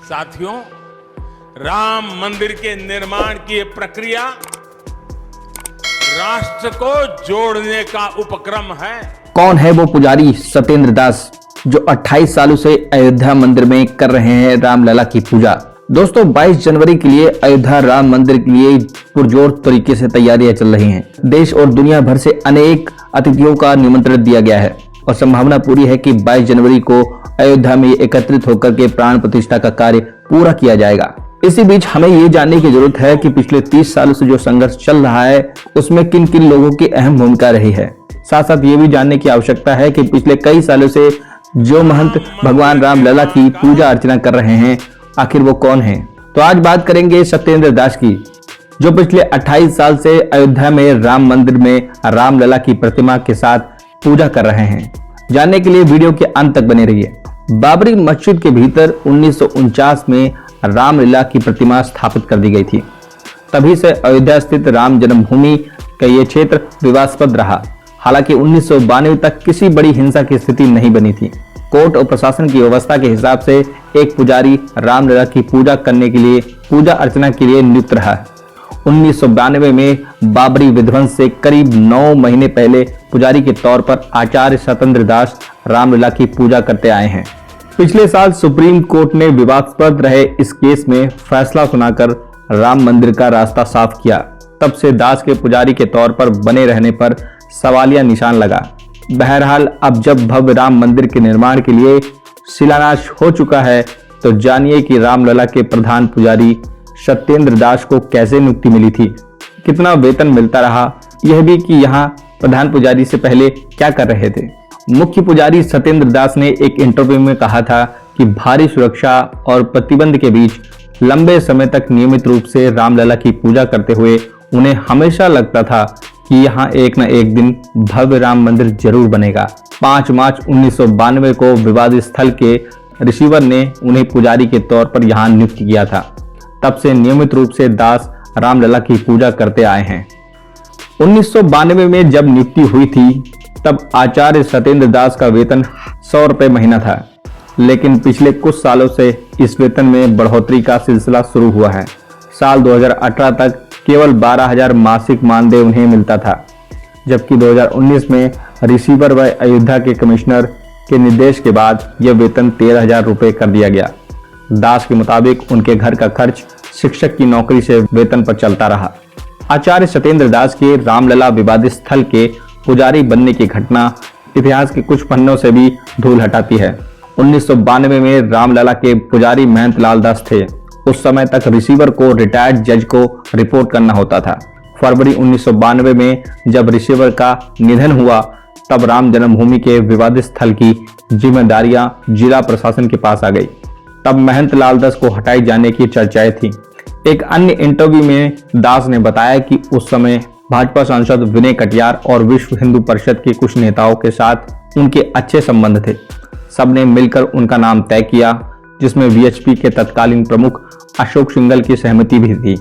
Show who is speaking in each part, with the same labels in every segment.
Speaker 1: साथियों, राम मंदिर के निर्माण की ये प्रक्रिया राष्ट्र को जोड़ने का उपक्रम है।
Speaker 2: कौन है वो पुजारी सत्येंद्र दास जो 28 सालों से अयोध्या मंदिर में कर रहे हैं रामलला की पूजा। दोस्तों, 22 जनवरी के लिए अयोध्या राम मंदिर के लिए पुरजोर तरीके से तैयारियां चल रही हैं। देश और दुनिया भर से अनेक अतिथियों का निमंत्रण दिया गया है और संभावना पूरी है कि 22 जनवरी को अयोध्या में एकत्रित होकर के प्राण प्रतिष्ठा का कार्य पूरा किया जाएगा। इसी बीच हमें ये जानने की जरूरत है कि पिछले 30 सालों से जो संघर्ष चल रहा है उसमें किन किन लोगों की अहम भूमिका रही है। साथ साथ ये भी जानने की आवश्यकता है कि पिछले कई सालों से जो महंत भगवान रामलला की पूजा अर्चना कर रहे हैं, आखिर वो कौन है। तो आज बात करेंगे सत्येंद्र दास की, जो पिछले 28 साल से अयोध्या में राम मंदिर में रामलला की प्रतिमा के साथ पूजा कर रहे हैं। जानने के लिए वीडियो के अंत तक बने रहिए। बाबरी मस्जिद के भीतर 1949 में रामलला की प्रतिमा स्थापित कर दी गई थी। तभी से अयोध्या स्थित राम जन्मभूमि का ये क्षेत्र विवादास्पद रहा। हालांकि 1992 तक किसी बड़ी हिंसा की स्थिति नहीं बनी थी। कोर्ट और प्रशासन की व्यवस्था के हिसाब से एक पुजारी रामलला की पूजा अर्चना के लिए नियुक्त रहा। 1992 में बाबरी विध्वंस से करीब 9 महीने पहले पुजारी के तौर पर आचार्य सत्येंद्र दास रामलला की पूजा करते आए हैं। पिछले साल सुप्रीम कोर्ट ने विवादास्पद रहे इस केस में फैसला सुनाकर राम मंदिर का रास्ता साफ किया। तब से दास के पुजारी के तौर पर बने रहने पर सवालिया निशान लगा। बहरहाल अब जब भव्य राम मंदिर के निर्माण के लिए शिलान्यास हो चुका है, तो जानिए कि रामलला के प्रधान पुजारी सत्येंद्र दास को कैसे नियुक्ति मिली थी, कितना वेतन मिलता रहा, यह भी कि यहाँ प्रधान पुजारी से पहले क्या कर रहे थे। मुख्य पुजारी सत्येंद्र दास ने एक इंटरव्यू में कहा था कि भारी सुरक्षा और प्रतिबंध के बीच लंबे समय तक नियमित रूप से रामलला की पूजा करते हुए उन्हें हमेशा लगता था कि यहाँ एक न एक दिन भव्य राम मंदिर जरूर बनेगा। 5 मार्च 1992 को विवादित स्थल के रिसीवर ने उन्हें पुजारी के तौर पर यहाँ नियुक्त किया था। तब से नियमित रूप से दास रामलला की पूजा करते आए हैं। 1992 में जब नियुक्ति हुई थी तब आचार्य सत्येंद्र दास का वेतन 100 रुपये महीना था, लेकिन पिछले कुछ सालों से इस वेतन में बढ़ोतरी का सिलसिला शुरू हुआ है। साल 2018 तक केवल 12,000 मासिक मानदेय उन्हें मिलता था, जबकि 2019 में रिसीवर व अयोध्या के कमिश्नर के निर्देश के बाद यह वेतन 13,000 रुपये कर दिया गया। दास के मुताबिक उनके घर का खर्च शिक्षक की नौकरी से वेतन पर चलता रहा। आचार्य सत्येंद्र दास के रामलला विवादित स्थल के पुजारी बनने की घटना इतिहास के कुछ पन्नों से भी धूल हटाती है। 1992 में रामलला के पुजारी महंत लाल दास थे। उस समय तक रिसीवर को रिटायर्ड जज को रिपोर्ट करना होता था। फरवरी 1992 में जब रिसीवर का निधन हुआ, तब राम जन्मभूमि के विवादित स्थल की जिम्मेदारियां जिला प्रशासन के पास आ गई। तब महंत लाल दास को हटाए जाने की चर्चाएं थी। एक अन्य इंटरव्यू में दास ने बताया कि उस समय भाजपा सांसद विनय कटियार और विश्व हिंदू परिषद के कुछ नेताओं के साथ उनके अच्छे संबंध थे। सबने मिलकर उनका नाम तय किया, जिसमें वीएचपी के तत्कालीन प्रमुख अशोक सिंघल की सहमति भी थी।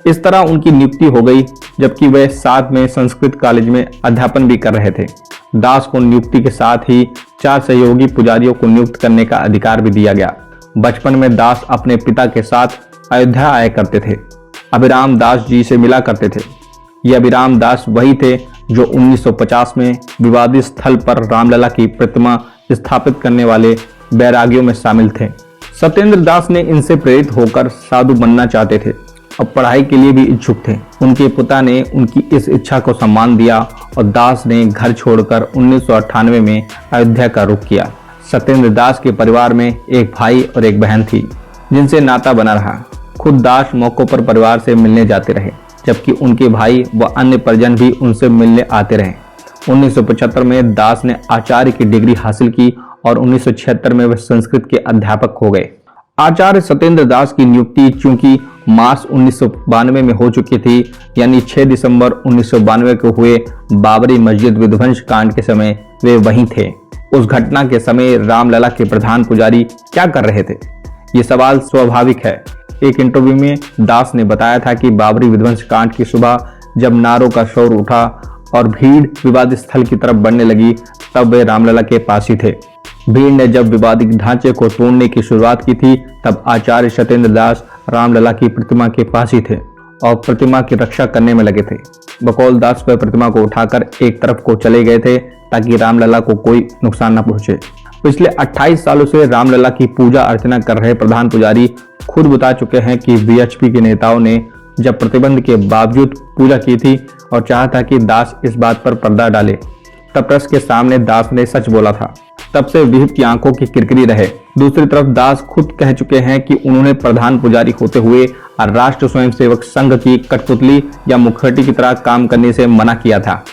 Speaker 2: इस तरह उनकी नियुक्ति हो गई, जबकि वे साथ में संस्कृत कॉलेज में अध्यापन भी कर रहे थे। दास को नियुक्ति के साथ ही 4 सहयोगी पुजारियों को नियुक्त करने का अधिकार भी दिया गया। बचपन में दास अपने पिता के साथ अयोध्या आया करते थे। अभिराम दास जी से मिला करते थे। ये अभिराम दास वही थे जो 1950 में विवादित स्थल पर रामलला की प्रतिमा स्थापित करने वाले बैरागियों में शामिल थे। सत्येंद्र दास ने इनसे प्रेरित होकर साधु बनना चाहते थे और पढ़ाई के लिए भी इच्छुक थे। उनके पिता ने उनकी इस इच्छा को सम्मान दिया और दास ने घर छोड़कर 1998 में अयोध्या का रुख किया। सत्येंद्र दास के परिवार में एक भाई और एक बहन थी, जिनसे नाता बना रहा। खुद दास मौकों पर परिवार से मिलने जाते रहे, जबकि उनके भाई व अन्य परिजन भी उनसे मिलने आते रहे। 1975 में दास ने आचार्य की डिग्री हासिल की और 1976 में वे संस्कृत के अध्यापक हो गए। आचार्य सत्येंद्र दास की नियुक्ति चूंकि मार्च 1992 में हो चुकी थी, यानी 6 दिसंबर 1992 को हुए बाबरी मस्जिद विध्वंस कांड के समय वे वहीं थे। उस घटना के समय रामलला के प्रधान पुजारी क्या कर रहे थे, ये सवाल स्वाभाविक है। एक इंटरव्यू में दास ने बताया था कि बाबरी विध्वंस कांड की सुबह जब नारों का शोर उठा और भीड़ विवादित स्थल की तरफ बढ़ने लगी, तब वे रामलला के पास ही थे। भीड़ ने जब विवादित ढांचे को तोड़ने की शुरुआत की थी तब आचार्य सत्येंद्र दास रामलला की प्रतिमा के पास ही थे और प्रतिमा की रक्षा करने में लगे थे। बकौल दास वह प्रतिमा को उठाकर एक तरफ को चले गए थे ताकि रामलला को कोई नुकसान न पहुंचे। पिछले 28 सालों से रामलला की पूजा अर्चना कर रहे प्रधान पुजारी खुद बता चुके हैं कि बीएचपी के नेताओं ने जब प्रतिबंध के बावजूद पूजा की थी और चाहा था कि दास इस बात पर पर्दा डाले, तब प्रेस के सामने दास ने सच बोला था। तब से विहिप की आंखों की किरकिरी रहे। दूसरी तरफ दास खुद कह चुके हैं कि उन्होंने प्रधान पुजारी होते हुए राष्ट्र स्वयंसेवक संघ की कठपुतली या मुखर्ती की तरह काम करने से मना किया था।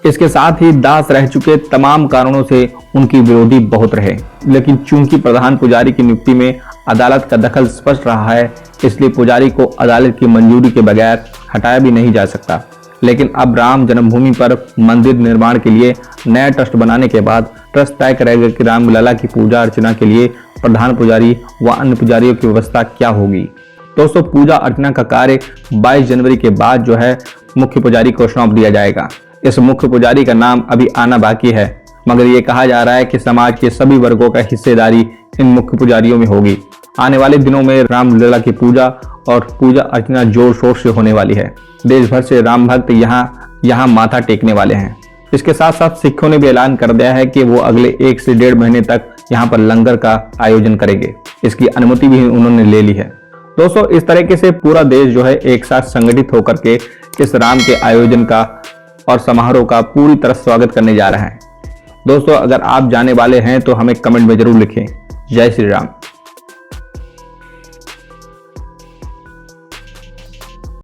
Speaker 2: इसके साथ ही दास रह चुके तमाम कारणों से उनकी विरोधी बहुत रहे, लेकिन चूंकि प्रधान पुजारी की नियुक्ति में अदालत का दखल स्पष्ट रहा है, इसलिए पुजारी को अदालत की मंजूरी के बगैर हटाया भी नहीं जा सकता। लेकिन अब राम जन्मभूमि पर मंदिर निर्माण के लिए नया ट्रस्ट बनाने के बाद ट्रस्ट तय करेगा कि रामलला की पूजा अर्चना के लिए प्रधान पुजारी व अन्य पुजारियों की व्यवस्था क्या होगी। दोस्तों, पूजा अर्चना का कार्य 22 जनवरी के बाद जो है मुख्य पुजारी को सौंप दिया जाएगा। इस मुख्य पुजारी का नाम अभी आना बाकी है, मगर ये कहा जा रहा है कि समाज के सभी वर्गों का हिस्सेदारी इन मुख्य पुजारियों में होगी। आने वाले दिनों में रामलला की पूजा अर्चना जोर शोर से होने वाली है। देश भर से राम भक्त यहाँ माथा टेकने वाले हैं। इसके साथ साथ सिखों ने भी ऐलान कर दिया है कि वो अगले 1 से 1.5 महीने तक यहाँ पर लंगर का आयोजन करेंगे। इसकी अनुमति भी उन्होंने ले ली है। दोस्तों, इस तरीके से पूरा देश जो है एक साथ संगठित होकर के इस राम के आयोजन का और समारोह का पूरी तरह स्वागत करने जा रहा है। दोस्तों, अगर आप जाने वाले हैं तो हमें कमेंट में जरूर लिखें। जय श्री राम।